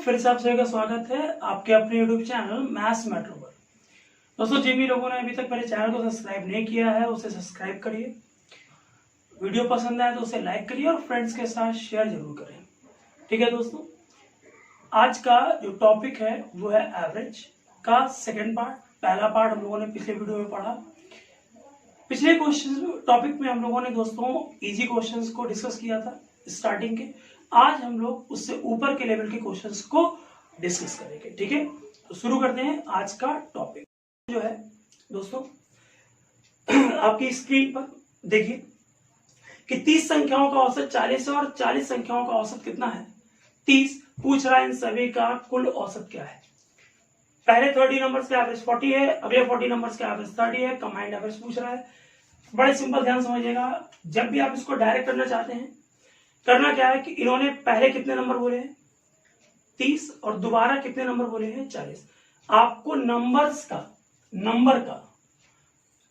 फिर से आप सभी का स्वागत है आपके अपने YouTube चैनल मैथ्स मेट्रो पर। दोस्तों, जिन भी लोगों ने अभी तक मेरे चैनल को सब्सक्राइब नहीं किया है उसे सब्सक्राइब करिए, वीडियो पसंद आए तो उसे लाइक करिए और फ्रेंड्स के साथ शेयर जरूर करें। ठीक है दोस्तों, आज का जो टॉपिक है वो है एवरेज का सेकेंड पार्ट। पहला पार्ट हम लोगों ने पिछले वीडियो में पढ़ा। पिछले क्वेश्चन टॉपिक में हम लोगों ने दोस्तों इजी क्वेश्चंस को डिस्कस किया था स्टार्टिंग के। आज हम लोग उससे ऊपर के लेवल के क्वेश्चंस को डिस्कस करेंगे। ठीक है, तो शुरू करते हैं आज का टॉपिक जो है दोस्तों। आपकी स्क्रीन पर देखिए कि 30 संख्याओं का औसत 40 है और 40 संख्याओं का औसत कितना है 30। पूछ रहा है इन सभी का कुल औसत क्या है। पहले 30 नंबर्स का एवरेज 40 है, अगले 40 नंबर्स का एवरेज 30 है, कंबाइंड एवरेज पूछ रहा है। बड़े सिंपल, ध्यान समझिएगा। जब भी आप इसको डायरेक्ट करना चाहते हैं, करना क्या है कि इन्होंने पहले कितने नंबर बोले हैं 30 और दोबारा कितने नंबर बोले हैं 40। आपको नंबर का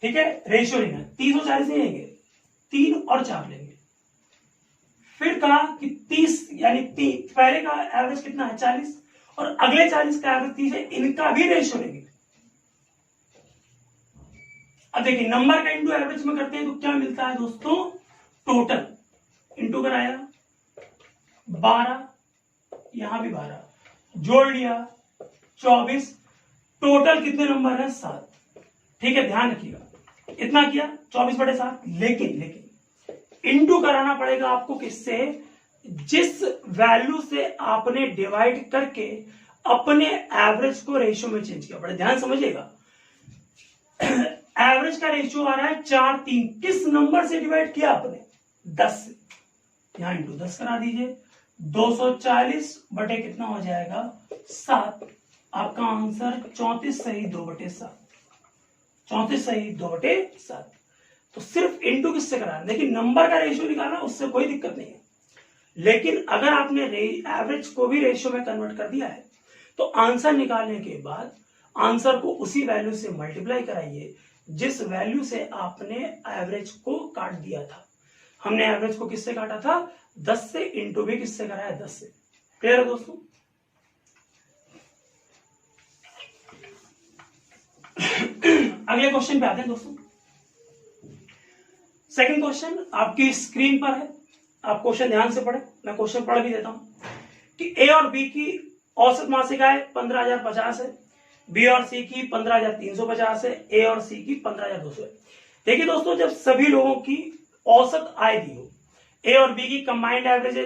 ठीक है रेशियो लेना है। 30 और 40 नहीं लेंगे, 3 और 4 लेंगे। फिर कहा कि 30 यानी पहले का एवरेज कितना है 40 और अगले 40 का एवरेज 30 है, इनका भी रेशियो लेंगे। अब देखिए, नंबर का इंटू एवरेज में करते हैं तो क्या मिलता है दोस्तों, टोटल इंटू कराया 12, यहां भी 12 जोड़ लिया 24, टोटल कितने नंबर है 7। ठीक है, ध्यान रखिएगा, इतना किया 24/7। लेकिन इंटू कराना पड़ेगा आपको किससे, जिस वैल्यू से आपने डिवाइड करके अपने एवरेज को रेशियो में चेंज किया। बड़े ध्यान समझिएगा, एवरेज का रेशियो आ रहा है 4, 3। किस नंबर से डिवाइड किया आपने 10 से, यहां इंटू 10 करा दीजिए। 240 बटे कितना हो जाएगा 7। आपका आंसर 34 सही 2/7। 34 सही 2/7। तो सिर्फ इंटू किससे कराना, देखिए नंबर का रेशियो निकालना, उससे कोई दिक्कत नहीं है। लेकिन अगर आपने एवरेज को भी रेशियो में कन्वर्ट कर दिया है तो आंसर निकालने के बाद आंसर को उसी वैल्यू से मल्टीप्लाई कराइए जिस वैल्यू से आपने एवरेज को काट दिया था। हमने एवरेज को किससे काटा था 10 से, इंटू भी किससे कराया 10 से। क्लियर है दोस्तों। अगले क्वेश्चन पे आते हैं दोस्तों। सेकंड क्वेश्चन आपकी स्क्रीन पर है, आप क्वेश्चन ध्यान से पढ़े, मैं क्वेश्चन पढ़ भी देता हूं कि ए और बी की औसत मासिक आय 15,050 है, बी और सी की 15,350 है, ए और सी की 15,200 है। देखिए दोस्तों, जब सभी लोगों की औसत आय दी हो, ए और बी की कंबाइंड एवरेज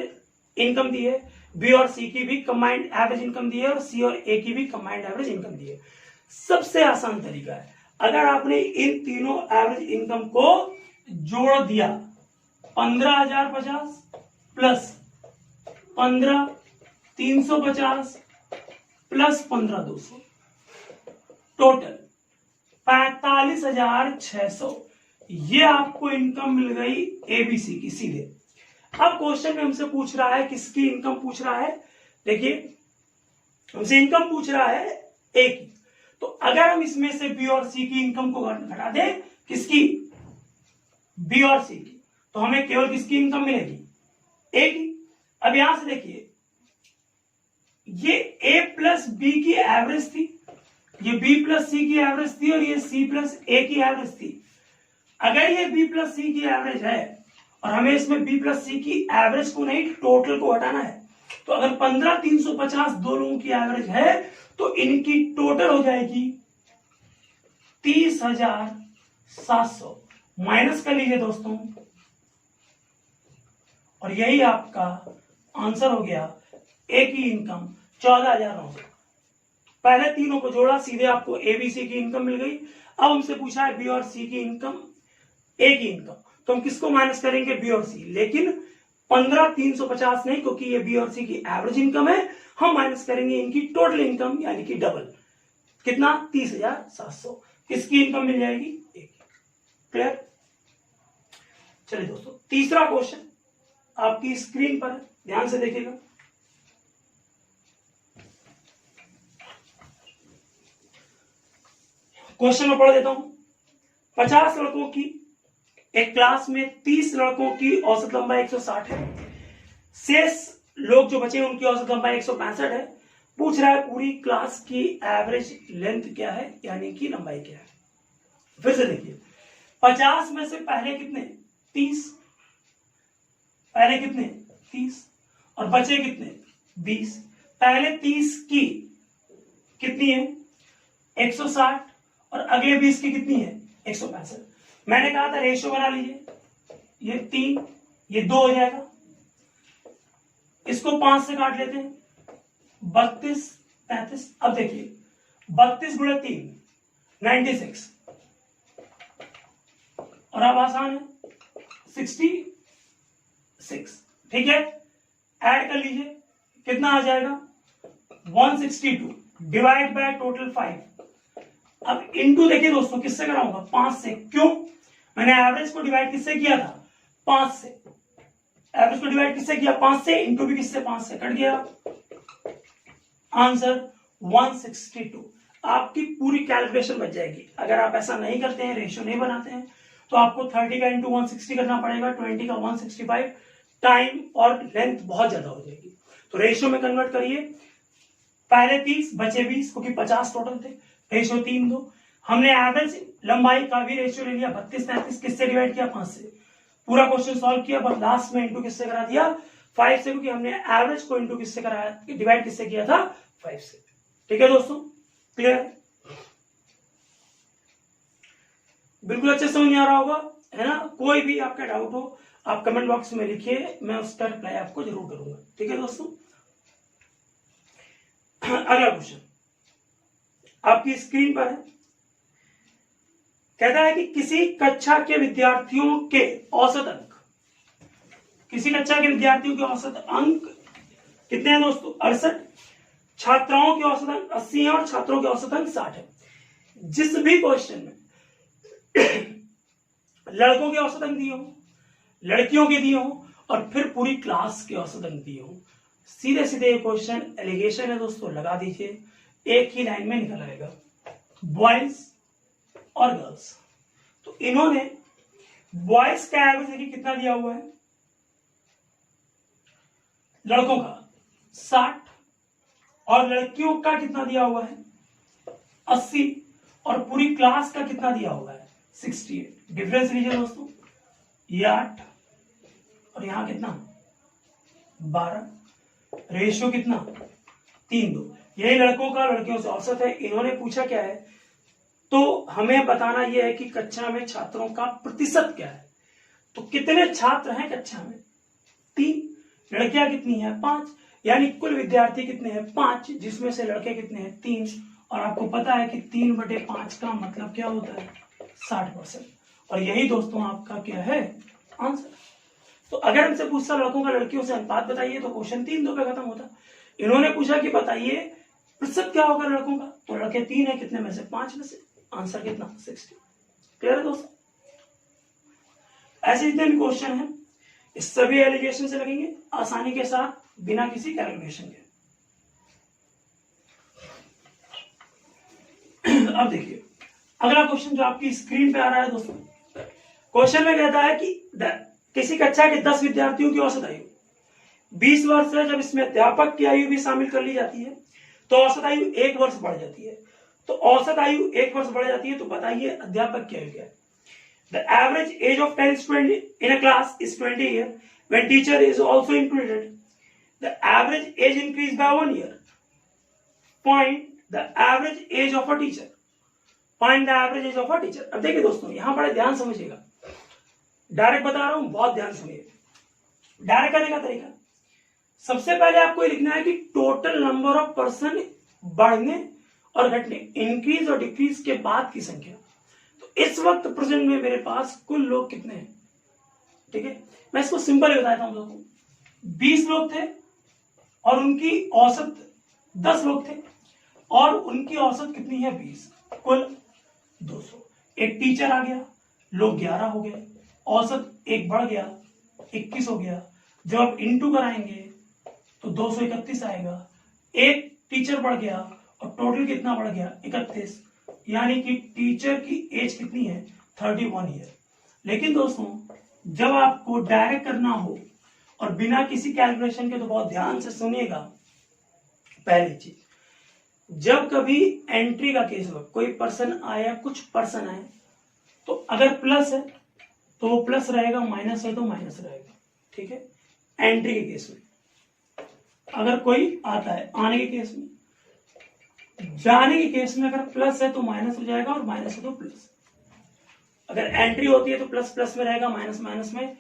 इनकम दी है, बी और सी की भी कंबाइंड एवरेज इनकम दी है और सी और ए की भी कंबाइंड एवरेज इनकम दी है। सबसे आसान तरीका है, अगर आपने इन तीनों एवरेज इनकम को जोड़ दिया 15,050 प्लस 15,350 प्लस 15,200, टोटल 45,600। ये आपको इनकम मिल गई एबीसी की सीधे। अब क्वेश्चन में हमसे पूछ रहा है किसकी इनकम पूछ रहा है, देखिए हमसे इनकम पूछ रहा है ए की। तो अगर हम इसमें से बी और सी की इनकम को घटा दें, किसकी, बी और सी की, तो हमें केवल किसकी इनकम मिलेगी, ए की। अब यहां से देखिए, ये ए प्लस बी की एवरेज थी, ये बी प्लस सी की एवरेज थी और ये सी प्लस ए की एवरेज थी। अगर ये बी प्लस सी की एवरेज है और हमें इसमें बी प्लस सी की एवरेज को नहीं टोटल को हटाना है, तो अगर 15,350 दो लोगों की एवरेज है तो इनकी टोटल हो जाएगी 30,700। माइनस कर लीजिए दोस्तों, और यही आपका आंसर हो गया। ए की इनकम 14,900। पहले तीनों को जोड़ा, सीधे आपको एबीसी की इनकम मिल गई। अब हमसे पूछा है बी और सी की इनकम, ए की इनकम, तो हम किसको माइनस करेंगे, बी और सी। लेकिन 15,350 नहीं, क्योंकि ये बी और सी की एवरेज इनकम है, हम माइनस करेंगे इनकी टोटल इनकम यानी कि डबल, कितना 30,700। किसकी इनकम मिल जाएगी, ए की। क्लियर। चलिए दोस्तों, तीसरा क्वेश्चन आपकी स्क्रीन पर है, ध्यान से देखिएगा। क्वेश्चन में पढ़ देता हूं। 50 लड़कों की एक क्लास में 30 लड़कों की औसत लंबाई 160 है। शेष लोग जो बचे उनकी औसत लंबाई 165 है। पूछ रहा है पूरी क्लास की एवरेज लेंथ क्या है, यानी कि लंबाई क्या है। फिर से देखिए 50 में से पहले कितने 30, पहले कितने 30 और बचे कितने 20। पहले 30 की कितनी है 160 और अगले 20 की कितनी है 165। मैंने कहा था रेशियो बना लीजिए, ये 3 ये 2 हो जाएगा, इसको 5 से काट लेते हैं 32 35। अब देखिए 32 गुणे 3 96 और अब आसान है 66। ठीक है, ऐड कर लीजिए कितना आ जाएगा 162 डिवाइड बाय टोटल 5। अब इनटू देखिए दोस्तों किससे कराऊंगा 5 से, क्यों मैंने एवरेज को डिवाइड किससे किया था 5 से, एवरेज को डिवाइड किससे किया 5 से, इनटू भी किससे 5 से, कट गया आंसर 162। आपकी पूरी कैलकुलेशन बच जाएगी। अगर आप ऐसा नहीं करते हैं, रेशियो नहीं बनाते हैं, तो आपको 30 का इंटू 160 करना पड़ेगा, 20 का 165, टाइम और लेंथ बहुत ज्यादा हो जाएगी। तो रेशियो में कन्वर्ट करिए, पहले 30 बचे 20 क्योंकि 50 टोटल थे, रेशियो 3:2। हमने एवरेज लंबाई का भी रेशियो ले लिया 32 33, किससे डिवाइड किया 5 से। पूरा क्वेश्चन सॉल्व किया, बस लास्ट में इंटू किससे करा दिया 5 से, क्योंकि हमने एवरेज को इंटू किससे कराया, डिवाइड किससे किया था 5 से। ठीक है दोस्तों, क्लियर है, बिल्कुल अच्छे समझ में आ रहा होगा, है ना। कोई भी आपका डाउट हो आप कमेंट बॉक्स में लिखिए, मैं उसका रिप्लाई आपको जरूर करूंगा। ठीक है दोस्तों, अगला क्वेश्चन आपकी स्क्रीन पर है। कहता है कि किसी कक्षा के विद्यार्थियों के औसत अंक, किसी कक्षा के विद्यार्थियों के औसत अंक कितने हैं दोस्तों 68, छात्राओं के औसत अंक 80 है और छात्रों के औसत अंक 60 है। जिस भी क्वेश्चन में लड़कों के औसत अंक दिए हो, लड़कियों के दिए हो और फिर पूरी क्लास के औसत अंक दिए हो, सीधे सीधे ये क्वेश्चन एलिगेशन है दोस्तों, लगा दीजिए, एक ही लाइन में निकल आएगा बॉयज और गर्ल्स। तो इन्होंने बॉयज का एवरेज देखिए कितना दिया हुआ है, लड़कों का 60 और लड़कियों का कितना दिया हुआ है 80 और पूरी क्लास का कितना दिया हुआ है 68। डिफरेंस लीजिए दोस्तों, ये 8 और यहां कितना 12, रेशियो कितना 3:2। यही लड़कों का लड़कियों से औसत है। इन्होंने पूछा क्या है, तो हमें बताना यह है कि कक्षा में छात्रों का प्रतिशत क्या है। तो कितने छात्र हैं कक्षा में 3, लड़कियां कितनी है 5, यानी कुल विद्यार्थी कितने हैं 5, जिसमें से लड़के कितने हैं 3। और आपको पता है कि 3/5 का मतलब क्या होता है 60%। और यही दोस्तों आपका क्या है आंसर। तो अगर हमसे पूछता लड़कों का लड़कियों से अनुपात बताइए, तो क्वेश्चन 3:2 पे खत्म होता। इन्होंने पूछा कि बताइए प्रतिशत क्या होगा लड़कों का, तो लड़के 3 है, कितने में से 5 में से, आंसर कितना 60। क्लियर है दोस्तों। ऐसे जितने भी क्वेश्चन हैं इस सभी एलिगेशन से लगेंगे आसानी के साथ, बिना किसी कैलकुलेशन के। अब देखिए अगला क्वेश्चन जो आपकी स्क्रीन पे आ रहा है दोस्तों। क्वेश्चन में कहता है कि किसी कक्षा के 10 विद्यार्थियों की औसत आयु 20 वर्ष है। जब इसमें अध्यापक की आयु भी शामिल कर ली जाती है तो औसत आयु 1 वर्ष बढ़ जाती है। तो औसत आयु 1 वर्ष बढ़ जाती है, तो बताइए अध्यापक की आयु क्या है। The average age of 10 students in a class is 20 years. When teacher is also included, the average age increased by 1 year. Find the average age of a teacher. Find the average age of a teacher. अब देखिए दोस्तों, यहां बड़े ध्यान समझिएगा, direct बता रहा हूं, बहुत ध्यान सुनिए। डायरेक्ट करने का तरीका, सबसे पहले आपको ये लिखना है कि टोटल नंबर ऑफ पर्सन बढ़ने और घटने, इंक्रीज और डिक्रीज के बाद की संख्या। तो इस वक्त प्रेजेंट में मेरे पास कुल लोग कितने हैं, ठीक है। मैं इसको सिंपल ही बताता हूं दोस्तों। 20 लोग थे और उनकी औसत 10 लोग थे और उनकी औसत कितनी है 20, कुल 200। एक टीचर आ गया, लोग 11 हो गए, औसत एक बढ़ गया 21 हो गया। जब आप इंटू कराएंगे तो 231 आएगा। एक टीचर बढ़ गया और टोटल कितना बढ़ गया 31, यानी कि टीचर की एज कितनी है 31 ईयर। लेकिन दोस्तों जब आपको डायरेक्ट करना हो और बिना किसी कैलकुलेशन के, तो बहुत ध्यान से सुनिएगा। पहली चीज, जब कभी एंट्री का केस हो, कोई पर्सन आया, कुछ पर्सन आए, तो अगर प्लस है तो वो प्लस रहेगा, माइनस है तो माइनस रहेगा। ठीक है, एंट्री के केस में। अगर कोई आता है आने के केस में, जाने के केस में अगर प्लस है तो माइनस हो जाएगा और माइनस है तो प्लस। अगर एंट्री होती है तो प्लस प्लस में रहेगा, माइनस माइनस में।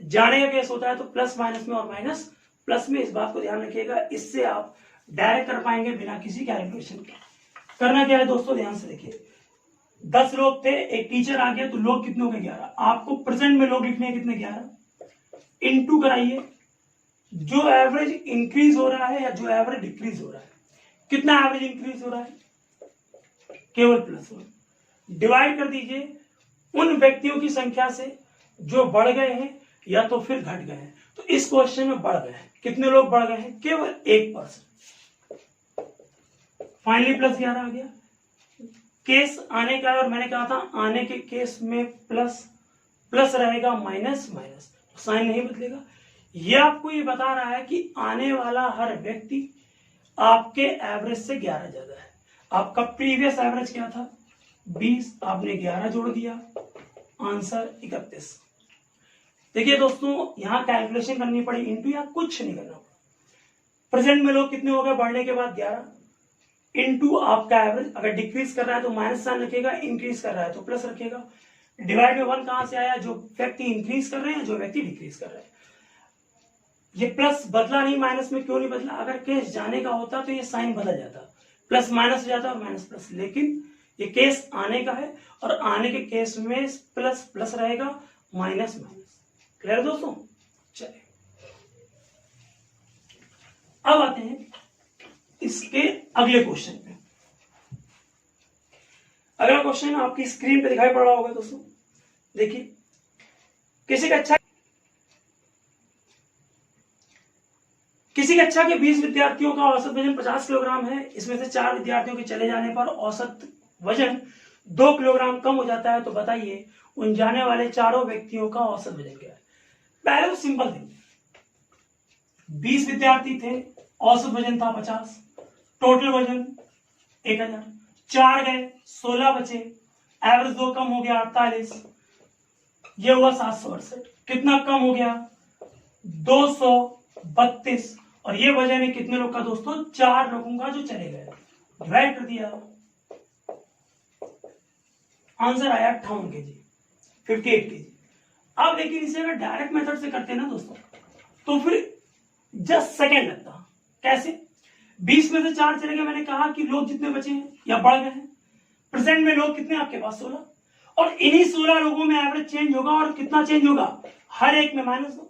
जाने का केस होता है तो प्लस माइनस में और माइनस प्लस में। इस बात को ध्यान रखिएगा, इससे आप डायरेक्ट कर पाएंगे बिना किसी कैलकुलेशन के। करना क्या है दोस्तों, ध्यान से देखिए। 10 लोग थे, एक टीचर आ गया, तो लोग कितने हो गए 11। आपको प्रेजेंट में लोग लिखने हैं कितने, 11। इनटू कराइए जो एवरेज इंक्रीज हो रहा है या जो एवरेज डिक्रीज हो रहा है। कितना एवरेज इंक्रीज हो रहा है, केवल प्लस हो। डिवाइड कर दीजिए उन व्यक्तियों की संख्या से जो बढ़ गए हैं या तो फिर घट गए हैं। तो इस क्वेश्चन में बढ़ गए हैं, कितने लोग बढ़ गए हैं, केवल 1%। फाइनली प्लस 11 आ गया। केस आने का है और मैंने कहा था आने के केस में प्लस प्लस रहेगा, माइनस माइनस, साइन नहीं बदलेगा। यह आपको ये बता रहा है कि आने वाला हर व्यक्ति आपके एवरेज से 11 ज्यादा है। आपका प्रीवियस एवरेज क्या था, 20, आपने 11 जोड़ दिया, आंसर 31। देखिए दोस्तों, यहां कैलकुलेशन करनी पड़ी, इंटू या कुछ नहीं करना पड़ा। प्रेजेंट में लोग कितने हो गए बढ़ने के बाद, 11, इंटू आपका एवरेज। अगर डिक्रीज कर रहा है तो माइनस साइन रखेगा, इंक्रीज कर रहा है तो प्लस रखेगा। डिवाइड में 1 कहां से आया, जो व्यक्ति इंक्रीज कर रहे हैं, जो व्यक्ति डिक्रीज कर रहे हैं। ये प्लस बदला नहीं, माइनस में क्यों नहीं बदला, अगर केस जाने का होता तो ये साइन बदल जाता, प्लस माइनस हो जाता और माइनस प्लस। लेकिन ये केस आने का है और आने के केस में प्लस प्लस रहेगा, माइनस माइनस। क्लियर दोस्तों, चलिए अब आते हैं इसके अगले क्वेश्चन पे। अगला क्वेश्चन आपकी स्क्रीन पे दिखाई पड़ रहा होगा दोस्तों, देखिए। किसी कक्षा के 20 विद्यार्थियों का औसत वजन 50 किलोग्राम है। इसमें से 4 विद्यार्थियों के चले जाने पर औसत वजन 2 किलोग्राम कम हो जाता है। तो बताइए उन जाने वाले चारों व्यक्तियों का औसत वजन क्या है। पहले तो सिंपल थी, 20 विद्यार्थी थे, औसत वजन था 50, टोटल वजन 1000, 4 गए, 16 बचे, एवरेज 2 कम हो गया 48, ये हुआ 768। कितना कम हो गया, 232। और ये वजन है कितने लोग का दोस्तों, 4 लोगों का जो चले गए। डिवाइड कर दिया, आंसर आया 58 kg, 58 kg। अब लेकिन इसे अगर डायरेक्ट मेथड से करते हैं ना दोस्तों, तो फिर जस्ट सेकेंड लगता। कैसे, 20 में से 4 चले गए, मैंने कहा कि लोग जितने बचे हैं या बढ़ गए हैं। प्रेजेंट में लोग कितने आपके पास, 16, और इन्हीं 16 लोगों में एवरेज चेंज होगा। और कितना चेंज होगा, हर एक में -2।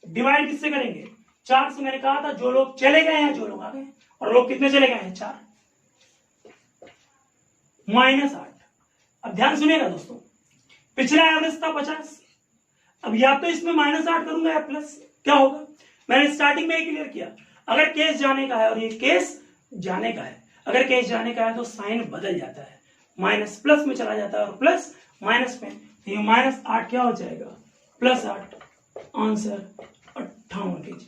डिवाइड किससे करेंगे, 4 से। मैंने कहा था जो लोग चले गए हैं, जो लोग आ गए, और लोग कितने चले गए हैं, 4, -8। अब ध्यान सुनिएगा दोस्तों, पिछला एवरेज था 50, अब या तो इसमें -8 करूंगा या प्लस। क्या होगा, मैंने स्टार्टिंग में ही क्लियर किया, अगर केस जाने का है और ये केस जाने का है, अगर केस जाने का है तो साइन बदल जाता है, माइनस प्लस में चला जाता है और प्लस माइनस में। तो ये -8 क्या हो जाएगा, +8, आंसर 58 kg।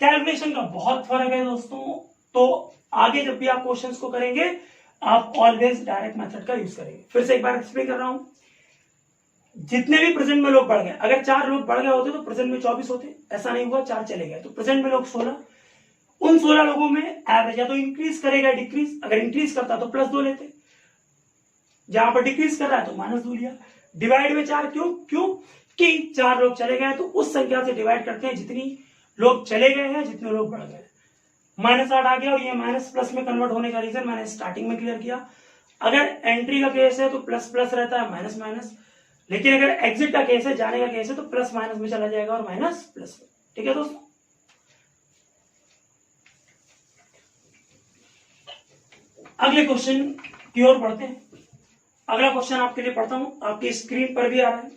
कैलकुलेशन का बहुत फर्क है दोस्तों। तो आगे जब भी आप क्वेश्चंस को करेंगे, आप ऑलवेज डायरेक्ट मेथड का यूज करेंगे। फिर से एक बार एक्सप्लेन कर रहा हूं, जितने भी प्रेजेंट में लोग बढ़ गए, अगर 4 लोग बढ़ गए होते तो प्रेजेंट में 24 होते, ऐसा नहीं हुआ, 4 चले गए, तो प्रेजेंट में लोग 16। उन 16 लोगों में एवरेज या तो इंक्रीज करेगा डिक्रीज, अगर इंक्रीज करता तो +2 लेते, जहां पर डिक्रीज कर रहा है तो -2 लिया। डिवाइड में 4, क्यों कि 4 लोग चले गए, तो उस संख्या से डिवाइड करते हैं जितनी लोग चले गए हैं, जितने लोग बढ़ गए। -8 आ गया, और ये माइनस प्लस में कन्वर्ट होने का रीजन मैंने स्टार्टिंग में क्लियर किया। अगर एंट्री का केस है तो प्लस प्लस रहता है, माइनस माइनस। लेकिन अगर एग्जिट का केस है, जाने का केस है, तो प्लस माइनस में चला जाएगा और माइनस प्लस में। ठीक है दोस्तों, अगले क्वेश्चन की ओर बढ़ते हैं। अगला क्वेश्चन आपके लिए पढ़ता हूं, आपकी स्क्रीन पर भी आ रहा है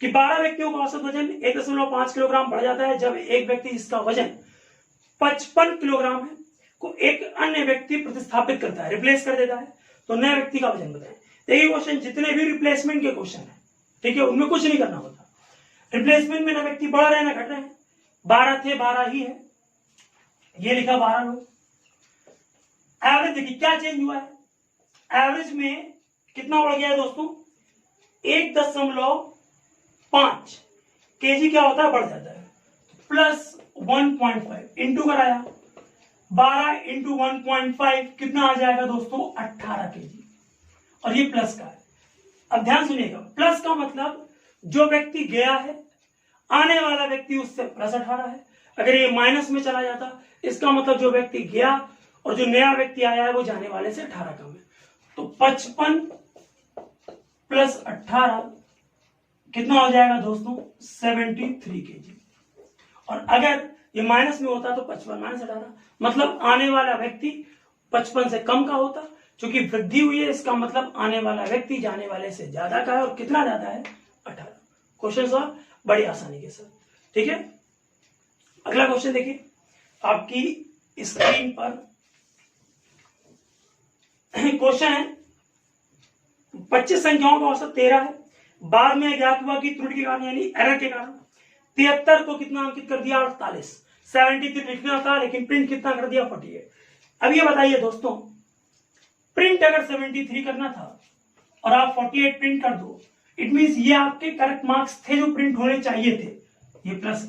कि 12 व्यक्तियों का औसत वजन 1.5 किलोग्राम बढ़ जाता है जब एक व्यक्ति जिसका वजन 55 किलोग्राम है को एक अन्य व्यक्ति प्रतिस्थापित करता है, रिप्लेस कर देता है। तो नए व्यक्ति का वजन बताएं। देखिए क्वेश्चन, जितने भी रिप्लेसमेंट के क्वेश्चन है, ठीक है, उनमें कुछ नहीं करना होता। रिप्लेसमेंट में ना व्यक्ति बढ़ रहे हैं ना घट रहे हैं, 12 थे 12 ही है, ये लिखा 12 लोग। एवरेज देखिए क्या चेंज हुआ है, एवरेज में कितना बढ़ गया है दोस्तों, 1.5 केजी क्या होता है, बढ़ जाता है, प्लस 1.5 इंटू कराया 12 इंटू 1.5 कितना आ जाएगा दोस्तों, 18 केजी, और ये प्लस का है। अब ध्यान सुनिएगा, प्लस का मतलब जो व्यक्ति गया है, आने वाला व्यक्ति उससे प्लस 18 है। अगर ये माइनस में चला जाता, इसका मतलब जो व्यक्ति गया और जो नया व्यक्ति आया है वो जाने वाले से 18 कम है। तो 55 प्लस 18 कितना हो जाएगा दोस्तों, 73 केजी। और अगर ये माइनस में होता तो 55 माइनस 18, मतलब आने वाला व्यक्ति 55 से कम का होता। क्योंकि वृद्धि हुई है, इसका मतलब आने वाला व्यक्ति जाने वाले से ज्यादा का है, और कितना ज्यादा है, 18। क्वेश्चन सॉल्व बड़ी आसानी के साथ, ठीक है। अगला क्वेश्चन देखिए आपकी स्क्रीन पर, क्वेश्चन है 25 संख्याओं का औसत 13 है, बाद में ज्ञात हुआ कि त्रुटि के कारण यानी एरर के कारण 73 को कितना अंकित कर दिया, 48। 73 लिखना था लेकिन प्रिंट कितना कर दिया, 48। अब ये बताइए दोस्तों, प्रिंट अगर 73 करना था और आप 48 प्रिंट कर दो, इट मींस ये आपके करेक्ट मार्क्स थे जो प्रिंट होने चाहिए थे, ये प्लस।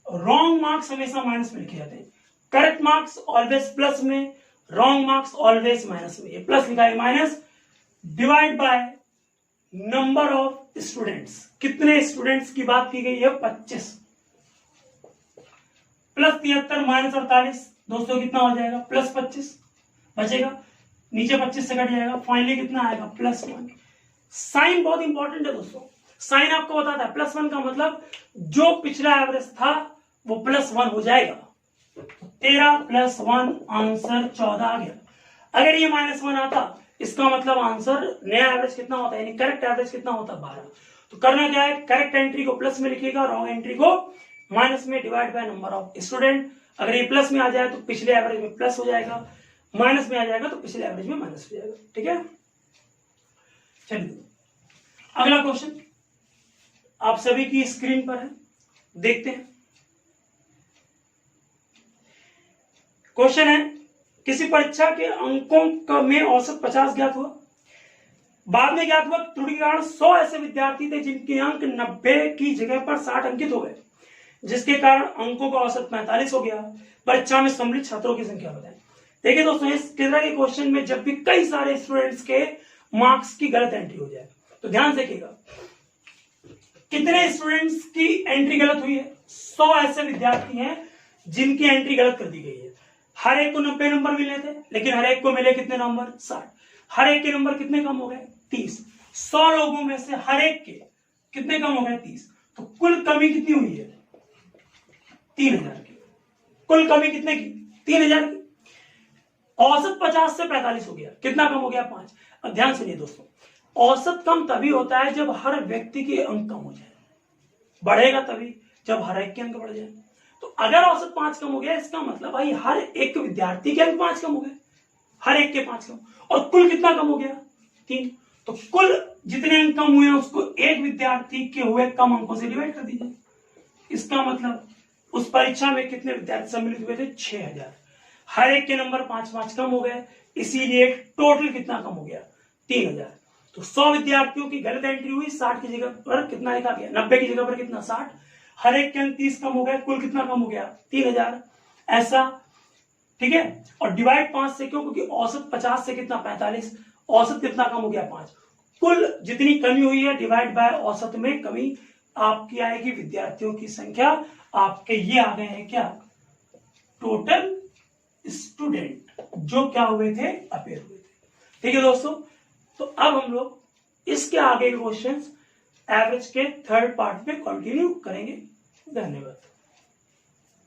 रॉन्ग मार्क्स हमेशा माइनस में लिखे जाते हैं, करेक्ट मार्क्स ऑलवेज प्लस में, रॉन्ग मार्क्स ऑलवेज माइनस में। ये प्लस लिखा है, minus divide by number of students, कितने स्टूडेंट्स की बात की गई है, 25, प्लस 73 माइनस 48 दोस्तों कितना हो जाएगा, प्लस 25 बचेगा, नीचे 25 से कट जाएगा, फाइनली कितना आएगा, +1। साइन बहुत इंपॉर्टेंट है दोस्तों, साइन आपको बताता है, +1 का मतलब जो पिछला एवरेज था वो +1 हो जाएगा। 13 + 1 आंसर 14 आ गया। अगर ये -1 आता, इसका मतलब आंसर नया एवरेज कितना होता है, यानी करेक्ट एवरेज कितना होता है, 12। तो करना क्या है, करेक्ट एंट्री को प्लस में लिखिएगा, रॉन्ग एंट्री को माइनस में, divide by number of student. अगर ये प्लस में आ जाए तो पिछले एवरेज में प्लस हो जाएगा, माइनस में आ जाएगा तो पिछले एवरेज में माइनस हो जाएगा, ठीक है। चलिए अगला क्वेश्चन आप सभी की स्क्रीन पर है, देखते हैं। क्वेश्चन है, किसी परीक्षा के अंकों का में औसत 50 ज्ञात हुआ, बाद में ज्ञात हुआ त्रुटि के कारण 100 ऐसे विद्यार्थी थे जिनके अंक 90 की जगह पर 60 अंकित हो गए, जिसके कारण अंकों का औसत 45 हो गया। परीक्षा में सम्मिलित छात्रों की संख्या बताएं। देखिए दोस्तों, इस तरह के क्वेश्चन में जब भी कई सारे स्टूडेंट्स के मार्क्स की गलत एंट्री हो जाए तो ध्यान से देखिएगा, कितने स्टूडेंट्स की एंट्री गलत हुई है, 100 ऐसे विद्यार्थी हैं जिनकी एंट्री गलत कर दी गई है। हर एक को 90 नंबर मिले थे, लेकिन हर एक को मिले कितने नंबर, 60। हर एक के नंबर कितने कम हो गए, 30। 100 लोगों में से हर एक के कितने कम हो गए, 30। तो कुल कमी कितनी हुई है, 3000 की। कुल कमी कितने की, 3000 की। औसत 50 से 45 हो गया, कितना कम हो गया, 5। अब ध्यान सुनिए दोस्तों, औसत कम तभी होता है जब हर व्यक्ति के अंक कम हो जाए, बढ़ेगा तभी जब हर एक के अंक बढ़ जाए। तो अगर औसत 5 कम हो गया, इसका मतलब भाई हर एक विद्यार्थी के अंक 5 कम हो गए, हर एक के 5 कम, और कुल कितना कम हो गया, 3। तो कुल जितने अंक कम हुए उसको एक विद्यार्थी के हुए कम अंकों से डिवाइड कर दीजिए। इसका मतलब उस परीक्षा में कितने विद्यार्थी सम्मिलित हुए थे, 6000। हर एक के नंबर 5-5 कम हो गए, इसीलिए टोटल कितना कम हो गया, 3000। तो 100 विद्यार्थियों की गलत एंट्री हुई, 60 की जगह पर कितना लिखा गया, 90 की जगह पर कितना, 60। हर एक के अंक 30 कम हो गए, कुल कितना कम हो गया, 3000, ऐसा, ठीक है। और डिवाइड 5 से क्यों, क्योंकि औसत 50 से कितना, 45, औसत कितना कम हो गया, 5। कुल जितनी कमी हुई है डिवाइड बाय औसत में कमी आपकी आएगी, विद्यार्थियों की संख्या आपके ये आ गए हैं क्या, टोटल स्टूडेंट जो क्या हुए थे, अपेयर हुए थे, ठीक है दोस्तों। तो अब हम लोग इसके आगे क्वेश्चंस एवरेज के थर्ड पार्ट में कंटिन्यू करेंगे। धन्यवाद।